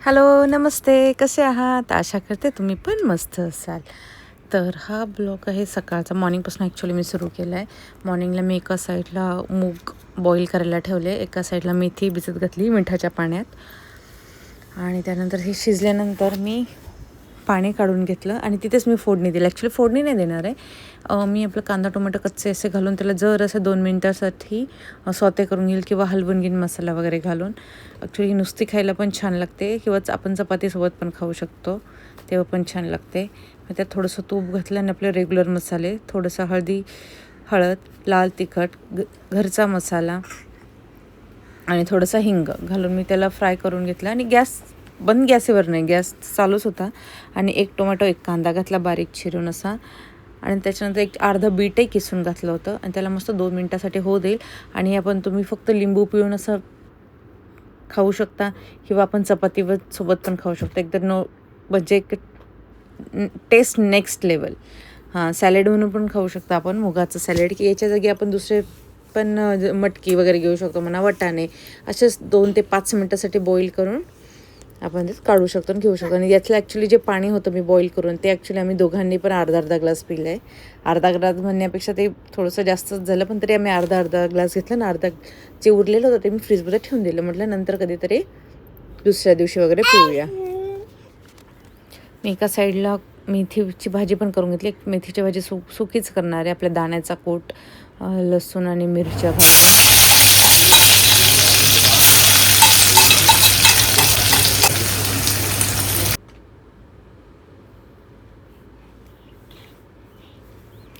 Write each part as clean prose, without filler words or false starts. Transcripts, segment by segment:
Hello, नमस्ते. कसे आहात? आशा करते तुम्ही पण मस्त असाल. तर हा ब्लॉग आहे सकाळचा. मॉर्निंगपासून ॲक्च्युली मी सुरू केला आहे. मॉर्निंगला मी एका साईडला मूग बॉईल करायला ठेवले, एका साईडला मेथी भिजत घातली मिठाच्या पाण्यात आणि त्यानंतर हे शिजल्यानंतर मी पाणी काढून घेतलं आणि तिथेच मी फोडणी दिली. ॲक्च्युली फोडणी नाही देणार आहे. मी आपलं कांदा टोमॅटो कच्चे असे घालून त्याला जर असं 2 मिनटासाठी सॉते करून घेईल किंवा हलवून घेईन मसाला वगैरे घालून. ॲक्च्युली नुसती खायला पण छान लागते किंवा आपण चपातीसोबत पण खाऊ शकतो, तेव्हा पण छान लागते. मग त्यात थोडंसं तूप घातलं आणि आपले रेग्युलर मसाले, थोडंसं हळद, लाल तिखट, घरचा मसाला आणि थोडंसं हिंग घालून मी त्याला फ्राय करून घेतलं आणि गॅसवर नाही, गॅस चालूच होता आणि एक टोमॅटो, एक कांदा घातला बारीक चिरून असा आणि त्याच्यानंतर एक अर्धा बीटही किसून घातलं होतं आणि त्याला मस्त 2 मिनटासाठी होऊ देईल. आणि आपण तुम्ही फक्त लिंबू पिळून असं खाऊ शकता किंवा आपण सोबत पण खाऊ शकता. एकदम म्हणजे एक टेस्ट नेक्स्ट लेवल. सॅलेड म्हणून पण खाऊ शकता आपण, मुगाचं सॅलेड, की याच्या जागी आपण दुसरे पण मटकी वगैरे घेऊ शकतो, म्हणा वाटाणे. असेच 2 ते 5 मिनटासाठी बॉईल करून आपण ते काढू शकतो आणि घेऊ शकतो. आणि यातलं ॲक्च्युली जे पाणी होतं मी बॉईल करून, ते ॲक्च्युली आम्ही दोघांनी पण अर्धा ग्लास पिलं आहे. अर्धा ग्लास म्हणण्यापेक्षा ते थोडंसं जास्तच झालं, पण तरी आम्ही अर्धा ग्लास घेतला आणि अर्धा जे उरलेलं होतं ते मी फ्रीजमध्ये ठेवून दिलं. म्हटलं नंतर कधीतरी दुसऱ्या दिवशी वगैरे पिऊया. मी एका साईडला मेथीची भाजी पण करून घेतली. मेथीची भाजी सुकीच करणार आहे, आपल्या दाण्याचा कोट, लसूण आणि मिरच्या घालून.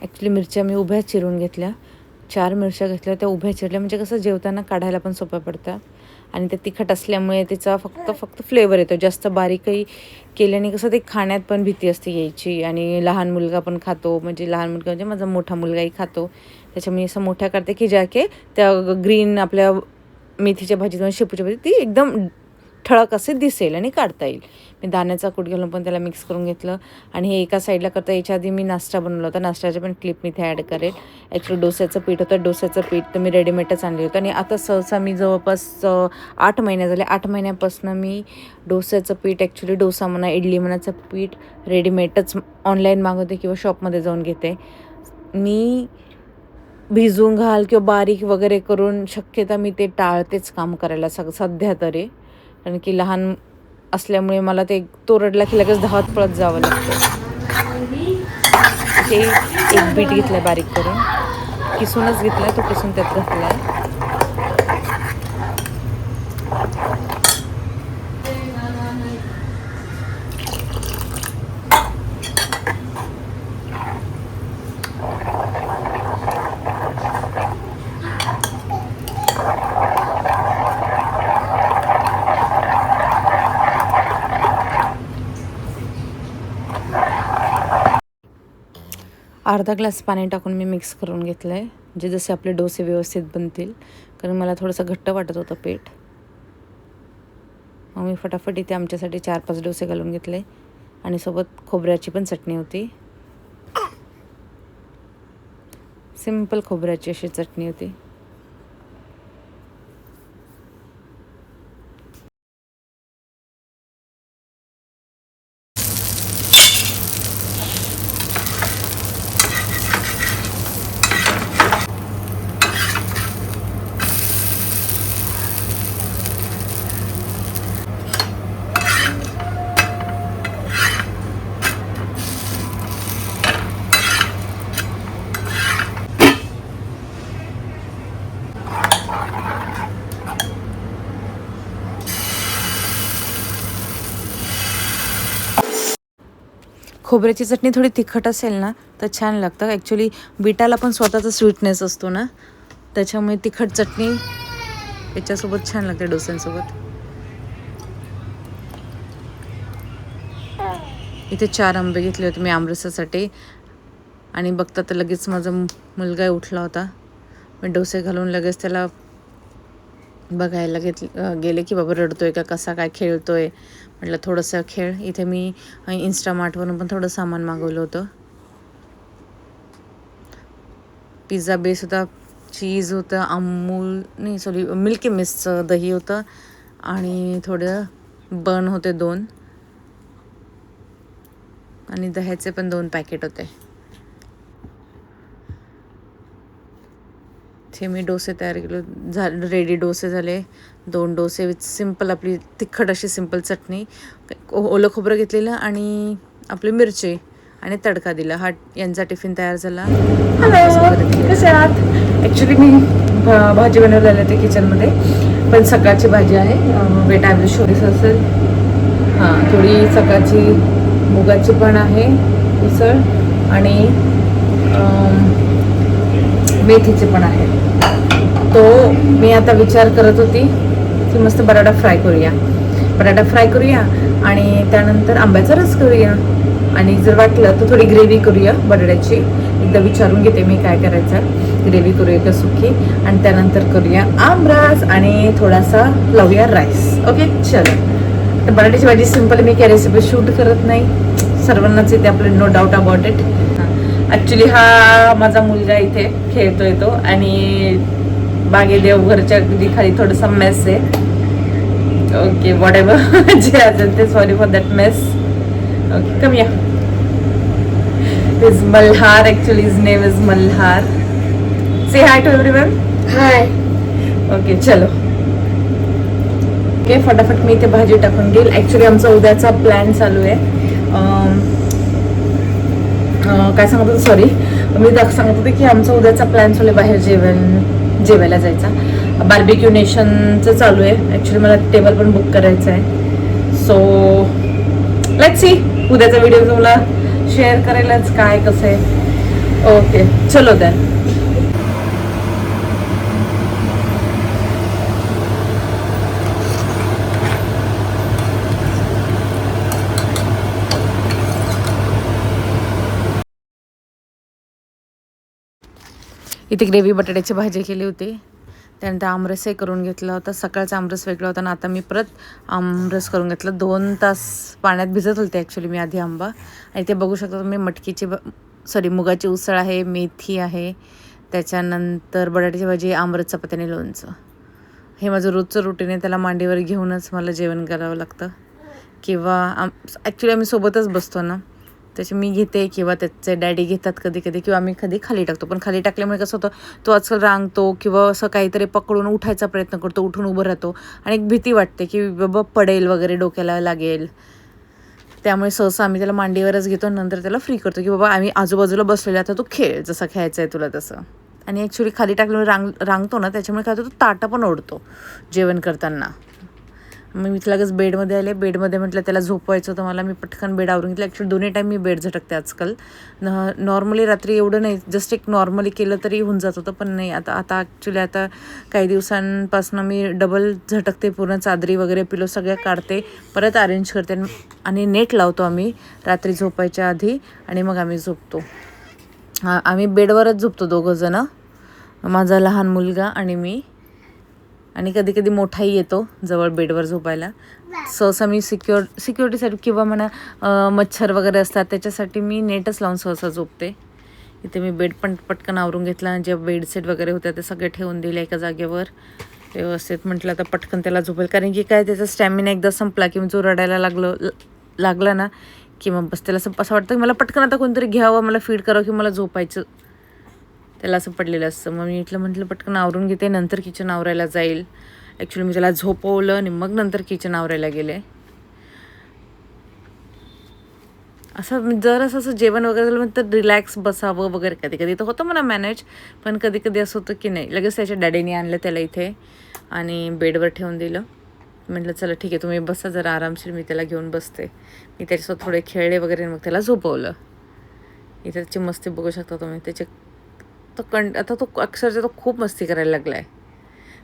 ॲक्च्युली मिरच्या मी उभ्या चिरून घेतल्या, 4 मिरच्या घेतल्या, त्या उभ्या चिरल्या म्हणजे कसं जेवताना काढायला पण सोपं पडतं आणि ते तिखट असल्यामुळे त्याचा फक्त फ्लेवर येतो. जास्त बारीकही केल्याने कसं ते खाण्यात पण भीती असते यायची आणि लहान मुलगा पण खातो, म्हणजे लहान मुलगा म्हणजे माझा मोठा मुलगाही खातो. त्याच्यामुळे असं मोठ्या करते की ज्या की त्या ग्रीन आपल्या मेथीच्या भाजीत, शेपूच्या भाजीत ती एकदम ठळक असे दिसेल आणि काढता येईल. मी दाण्याचा कूट घालून पण त्याला मिक्स करून घेतलं आणि हे एका साईडला करता. याच्या आधी मी नाश्ता बनवला होता, नाश्त्याचे पण क्लिप मी इथे ॲड करेल. ॲक्च्युली डोस्याचं पीठ होतं, डोस्याचं पीठ तर मी रेडीमेडच आणलं होतं आणि आता सहसा मी जवळपास 8 महिने झाले. 8 महिन्यापासून मी डोस्याचं पीठ, ॲक्च्युली डोसा म्हणा, इडली म्हणाचं पीठ रेडीमेडच ऑनलाईन मागवते किंवा शॉपमध्ये जाऊन घेते. मी भिजवून घाल किंवा बारीक वगैरे करून शक्यता मी ते टाळतेच काम करायला सध्या तरी, कारण की लहान असल्यामुळे मला ते तो रडला की लगेच धावत पळत जावं लागतं. ते एक बीट घेतलं बारीक करून, किसूनच घेतला, तो किसून त्यात घातला आहे. अर्धा ग्लास पाणी टाकून मी मिक्स करून घेतलं आहे, म्हणजे जसे आपले डोसे व्यवस्थित बनतील, कारण मला थोडंसं घट्ट वाटत होतं पीठ. मग मी फटाफट इथे आमच्यासाठी 4-5 डोसे घालून घेतले आणि सोबत खोबऱ्याची पण चटणी होती. सिंपल खोबऱ्याची अशी चटणी होती. खोबऱ्याची चटणी थोडी तिखट असेल ना तर छान लागतं. ॲक्च्युली बीटाला पण स्वतःचा स्वीटनेस असतो ना, त्याच्यामुळे तिखट चटणी याच्यासोबत छान लागते, डोस्यांसोबत. इथे 4 आंबे घेतले होते मी आमरसासाठी आणि बघता तर लगेच माझा मुलगा उठला होता. मी डोसे घालून लगेच त्याला बघायला गेले की बाबा रडतोय का, कसा काय खेळतोय. म्हटलं थोडंसं खेळ. इथे मी इन्स्टामार्टवरून पण थोडं सामान मागवलं होतं. पिझ्झा बेस होता, चीज होतं, मिल्की मिस्टचं दही होतं आणि थोडं बन होते 2 आणि दह्याचे पण 2 पॅकेट होते. हे मी डोसे तयार केले, रेडी डोसे झाले. 2 डोसे विथ सिंपल आपली तिखट अशी सिंपल चटणी, ओलं खोबरं घेतलेलं आणि आपली मिरची आणि तडका दिला. हा यांचा टिफिन तयार झाला. कसे आहात? ॲक्च्युली मी भाजी बनवलेली होती किचनमध्ये, पण सकाळची भाजी आहे. बेटा ॲव्हरेज शोरीस असेल. हां, थोडी सकाळची मुगाची पण आहे उसळ आणि मेथीचे पण आहे. तो मी आता विचार करत होती की मस्त बटाटा फ्राय करूया आणि त्यानंतर आंब्याचा रस करूया आणि जर वाटलं तर थोडी ग्रेव्ही करूया बटाट्याची. एकदा विचारून घेते मी काय करायचं, ग्रेव्ही करूया का सुकी, आणि त्यानंतर करूया आमरस आणि थोडासा लावूया राईस. ओके चलो. तर बटाट्याची भाजी सिंपल, मी काय रेसिपी शूट करत नाही, सर्वांनाच येते आपलं, no doubt about it. Actually हा माझा मुलगा इथे खेळतोय तो, आणि बागे देवघरच्या अगदी खाली थोडंसं मेस आहे. ओके वॉट एव्हर जे असेल ते, sorry for that mess. Okay come या. Is Malhar, actually his name is Malhar. Say hi to everyone. Hi. Okay चलो. ओके फटाफट मी इथे भाजी टाकून घेईल. ॲक्च्युली आमचा उद्याचा प्लॅन चालू आहे. काय सांगत होते, सॉरी, मी सांगत होते की आमचा उद्याचा प्लॅन चालू आहे बाहेर जेवायला जायचा. बार्बिक्यू नेशनचं चालू आहे. ॲक्च्युली मला टेबल पण बुक करायचं आहे. सो लेट्स सी, उद्याचा व्हिडिओ तुम्हाला शेअर करायलाच काय कसं आहे. ओके चलो देन. इथे ग्रेव्ही बटाट्याची भाजी केली होती, त्यानंतर आमरसही करून घेतला होता. सकाळचा आमरस वेगळा होता आणि आता मी परत आमरस करून घेतला. 2 तास पाण्यात भिजत होते ॲक्च्युली मी आधी आंबा. आणि ते बघू शकता तुम्ही, मुगाची उसळ आहे, मेथी आहे, त्याच्यानंतर बटाट्याची भाजी, आमरस, चपात्याने लोणचं. हे माझं रोजचं रुटीन आहे. त्याला मांडीवर घेऊनच मला जेवण करावं लागतं, किंवा ॲक्च्युली आम्ही सोबतच बसतो ना, त्याचे मी घेते किंवा त्याचे डॅडी घेतात कधी कधी, किंवा आम्ही कधी खाली टाकतो. पण खाली टाकल्यामुळे कसं होतं, तो आजकाल रांगतो किंवा असं काहीतरी पकडून उठायचा प्रयत्न करतो, उठून उभं राहतो आणि एक भीती वाटते की बाबा पडेल वगैरे, डोक्याला लागेल. त्यामुळे सहसा आम्ही त्याला मांडीवरच घेतो, नंतर त्याला फ्री करतो की बाबा आम्ही आजूबाजूला बसलेला, आता तू खेळ, जसं खेळायचं आहे तुला तसं. आणि ॲक्च्युली खाली टाकल्यामुळे रांगतो ना, त्याच्यामुळे काय होतं, तो ताटा पण ओढतो जेवण करताना. मग मी लगेच बेडमध्ये आले. बेडमध्ये म्हटलं त्याला झोपवायचं होतं मला, मी पटकन बेड आवरून घेतलं. ॲक्च्युली दोन्ही टाईम मी बेड झटकते आजकाल. नॉर्मली रात्री एवढं नाही, जस्ट एक नॉर्मली केलं तरी होऊन जात होतं, पण नाही आता ॲक्च्युली आता काही दिवसांपासून मी डबल झटकते, पूर्ण चादरी वगैरे पिलो सगळ्या काढते, परत अरेंज करते आणि नेट लावतो आम्ही रात्री झोपायच्या आधी, आणि मग आम्ही झोपतो. आम्ही बेडवरच झोपतो दोघंजणं, माझा लहान मुलगा आणि मी, आणि कधी कधी मोठाही येतो जवळ बेडवर झोपायला. सहसा मी सिक्युरिटीसाठी किंवा म्हणा मच्छर वगैरे असतात त्याच्यासाठी मी नेटच लावून सहसा झोपते. इथे मी बेड पण पटकन आवरून घेतला, जे बेडशीट वगैरे होत्या ते सगळे ठेवून दिले एका जागेवर व्यवस्थित. म्हटलं आता पटकन त्याला झोपेल, कारण की काय, त्याचा स्टॅमिना एकदा संपला की जो रडायला लागला ना की मग बस त्याला असं वाटतं की मला पटकन आता कोणतरी घ्यावं, मला फीड करावं, की मला झोपायचं, त्याला असं पडलेलं असतं. मग मी म्हटलं पटकन आवरून घेते, नंतर किचन आवरायला जाईल. ॲक्च्युली मी त्याला झोपवलं आणि मग नंतर किचन आवरायला गेले. असं जर असं जेवण वगैरे झालं तर रिलॅक्स बसावं वगैरे, कधी कधी तर होतं मला मॅनेज, पण कधी कधी असं होतं की नाही. लगेच त्याच्या डॅडीने आणलं त्याला इथे आणि बेडवर ठेवून दिलं. म्हटलं चला ठीक आहे, तुम्ही बसा जरा आरामशीर, मी त्याला घेऊन बसते. मी त्याच्यासोबत थोडे खेळले वगैरे, मग त्याला झोपवलं. इथे त्याची मस्ती बघू शकता तुम्ही. आता तो अक्षरशः तो खूप मस्ती करायला लागला आहे.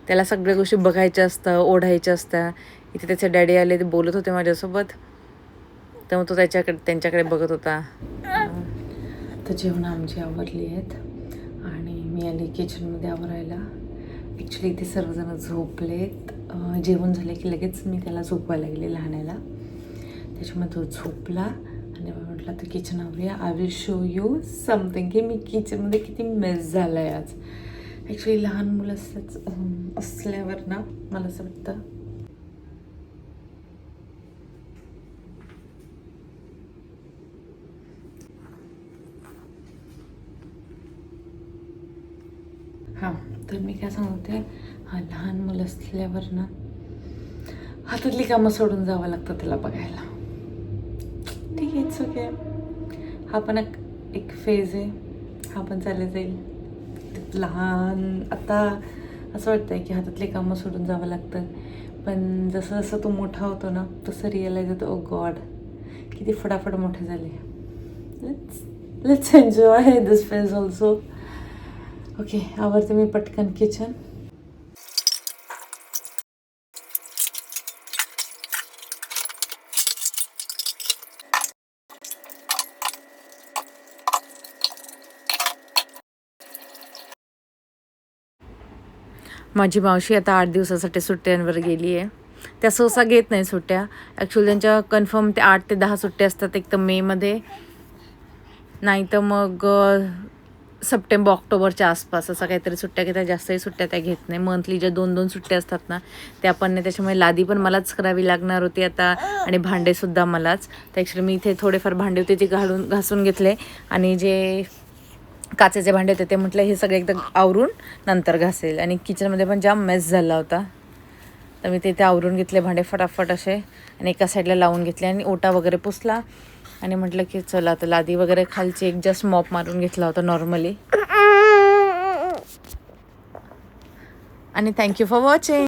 त्याला सगळ्या गोष्टी बघायच्या असतात, ओढायच्या असतात. इथे त्याचे डॅडी आले, ते बोलत होते माझ्यासोबत, तेव्हा तो त्यांच्याकडे बघत होता. तर जेवण आमची आवरली आहेत आणि मी आले किचनमध्ये आवरायला. ॲक्च्युली इथे सर्वजण झोपलेत. जेवण झाले की लगेच मी त्याला झोपवायला गेले लहानाला, त्याच्यामुळे तो झोपला आणि म्हटलं तर किचन आवरूया. I will show you something की मी किचनमध्ये किती मेस झाला आहे आज. ॲक्च्युली लहान मुलं असल्यावर ना मला असं वाटतं हां, तर मी काय सांगते, हा लहान मुलं असल्यावर ना हातातली कामं सोडून जावं लागतं त्याला बघायला. ठीक आहे, इट्स ओके. हा पण एक फेज आहे, हा पण चालत जाईल. लहान आता असं वाटतंय की हातातली कामं सोडून जावं लागतं, पण जसं जसं तो मोठा होतो ना तसं रिअलाईज होतं, ओ गॉड किती फटाफट मोठे झाले. Let's enjoy this phase also. Okay, आवडते मी पटकन किचन. माझी मावशी आता 8 दिवसासाठी सुट्ट्यांवर गेली आहे. त्या सहसा घेत नाही सुट्ट्या. ॲक्च्युली त्यांच्या कन्फर्म ते 8 ते 10 सुट्ट्या असतात, एक तर मेमध्ये, नाही तर मग सप्टेंबर ऑक्टोबरच्या आसपास असं काहीतरी सुट्ट्या घेतात. जास्तही सुट्ट्या त्या घेत नाही. मंथली ज्या 2-2 सुट्ट्या असतात ना त्या पण नाही. त्याच्यामुळे लादी पण मलाच करावी लागणार होती आता, आणि भांडेसुद्धा मलाच. तर ॲक्च्युली मी इथे थोडेफार भांडे होते ते घासून घेतले, आणि जे काचेचे भांडे होते ते म्हटलं हे सगळे एकदा आवरून नंतर घासेल. आणि किचनमध्ये पण जाम मेस झाला होता, तर मी ते आवरून घेतले भांडे फटाफट असे, आणि एका साईडला लावून घेतले आणि ओटा वगैरे पुसला. आणि म्हटलं की चला आता लादी वगैरे खालची एक जस्ट मॉप मारून घेतला होता नॉर्मली. आणि थँक्यू फॉर वॉचिंग.